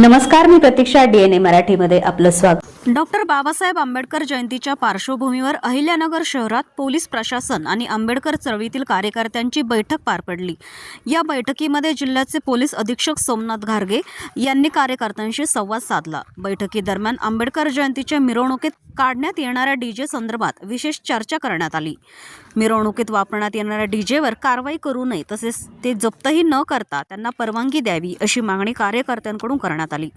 नमस्कार, मी प्रतीक्षा. DNA मराठीमध्ये आपलं स्वागत. डॉक्टर बाबासाहेब आंबेडकर जयंतीच्या पार्श्वभूमीवर अहिल्यानगर शहरात पोलीस प्रशासन आणि आंबेडकर चळवळीतील कार्यकर्त्यांची बैठक पार पडली. या बैठकीमध्ये जिल्ह्याचे पोलीस अधीक्षक सोमनाथ घारगे यांनी कार्यकर्त्यांशी संवाद साधला. बैठकीदरम्यान आंबेडकर जयंतीच्या मिरवणुकीत काढण्यात येणाऱ्या डीजे संदर्भात विशेष चर्चा करण्यात आली. मिरवणुकीत वापरण्यात येणाऱ्या डीजेवर कारवाई करू नये, तसेच ते जप्तही न करता त्यांना परवानगी द्यावी अशी मागणी कार्यकर्त्यांकडून करण्यात आली.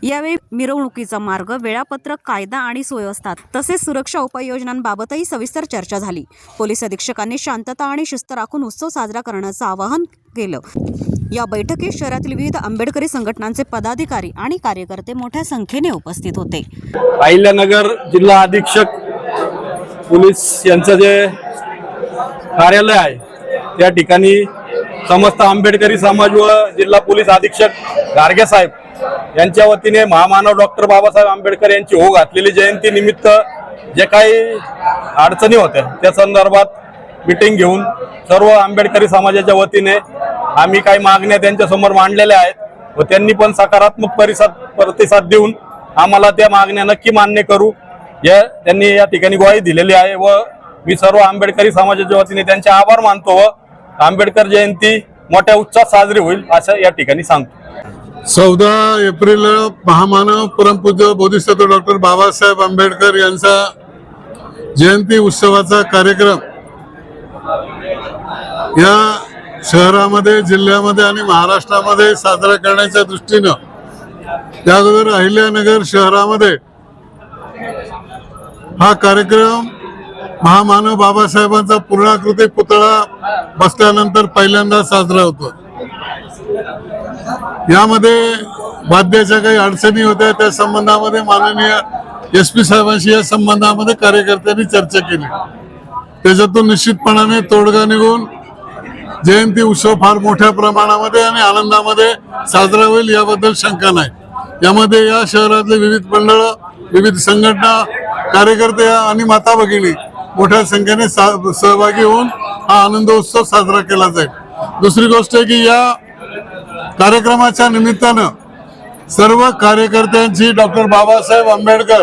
यावेळी मिरवणुकीचा मार्ग, वेळापत्रक, कायदा आणि सुव्यवस्था तसेच सुरक्षा उपाययोजनांबाबतही सविस्तर चर्चा झाली. पोलीस अधीक्षकांनी शांतता आणि शिस्त राखून उत्सव साजरा करण्याचं आवाहन केलं. या बैठकीत शहरातील विविध आंबेडकरी संघटनांचे पदाधिकारी आणि कार्यकर्ते मोठ्या संख्येने उपस्थित होते. अहिल्यानगर जिल्हा अधीक्षक पोलीस यांचं जे कार्यालय आहे त्या ठिकाणी समस्त आंबेडकरी समाज व जिल्हा पोलीस अधीक्षक गारगे साहेब यांच्या वतीने महामानव डॉक्टर बाबासाहेब आंबेडकर यांची ओघ घातलेली जयंती निमित्त जे काही अडचणी होत्या त्या संदर्भात मीटिंग घेऊन सर्व आंबेडकरी समाजाच्या वतीने आम्ही काही मागण्या त्यांच्या समोर मांडलेल्या आहेत व त्यांनी पण सकारात्मक प्रतिसाद देऊन आम्हाला त्या मागण्या नक्की मान्य करू या त्यांनी या ठिकाणी ग्वाही दिलेली आहे व मी सर्व आंबेडकरी समाजाच्या वतीने त्यांचे आभार मानतो व आंबेडकर जयंती मोठ्या उत्साहात साजरी होईल असं या ठिकाणी सांगतो. 14 एप्रिल महामानव परमपूज्य बोधिसत्व डॉक्टर बाबासाहेब आंबेडकर यांचा जयंती उत्सवाचा कार्यक्रम या शहरामध्ये, जिल्ह्यामध्ये आणि महाराष्ट्रामध्ये साजरा करण्याच्या दृष्टीनं त्या अगोदर अहिल्यानगर शहरामध्ये हा कार्यक्रम महामानव बाबासाहेबांचा पूर्णाकृती पुतळा बसल्यानंतर पहिल्यांदा साजरा होतो. यामध्ये वाद्याच्या काही अडचणी होत्या, त्या संबंधामध्ये माननीय SP साहेबांशी या संबंधामध्ये कार्यकर्त्यांनी चर्चा केली. त्याच्यातून निश्चितपणाने तोडगा निघून जयंती उत्सव फार मोठ्या प्रमाणामध्ये आणि आनंदामध्ये साजरा होईल याबद्दल शंका नाही. यामध्ये या शहरातले विविध मंडळ, विविध संघटना, कार्यकर्ते आणि माता भगिनी मोठ्या संख्येने सहभागी होऊन हा आनंदोत्सव साजरा केला जाईल. दुसरी गोष्ट आहे की या कार्यक्रमाच्या निमित्तानं सर्व कार्यकर्त्यांची डॉक्टर बाबासाहेब आंबेडकर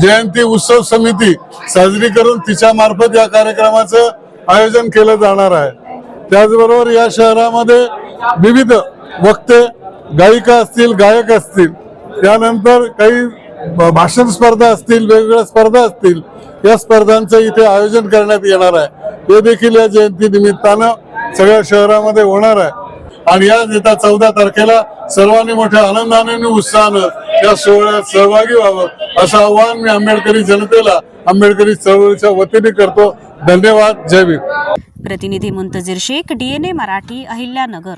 जयंती उत्सव समिती साजरी करून तिच्या मार्फत या कार्यक्रमाचं आयोजन केलं जाणार आहे. त्याचबरोबर या शहरामध्ये विविध वक्ते, गायिका असतील, गायक असतील, त्यानंतर काही भाषण स्पर्धा असतील, वेगवेगळ्या स्पर्धा असतील, या स्पर्धांचं इथे आयोजन करण्यात येणार आहे. हे देखील या जयंती निमित्तानं सगळ्या शहरामध्ये होणार आहे आणि या येत्या 14 तारखेला सर्वांनी मोठ्या आनंदाने आणि उत्साहानं या सोहळ्यात सहभागी व्हावं असं आवाहन मी आंबेडकरी जनतेला, आंबेडकरी चळवळीच्या वतीने करतो. धन्यवाद. जय भीम. प्रतिनिधी मुंतजीर शेख, DNA मराठी, अहिल्यानगर.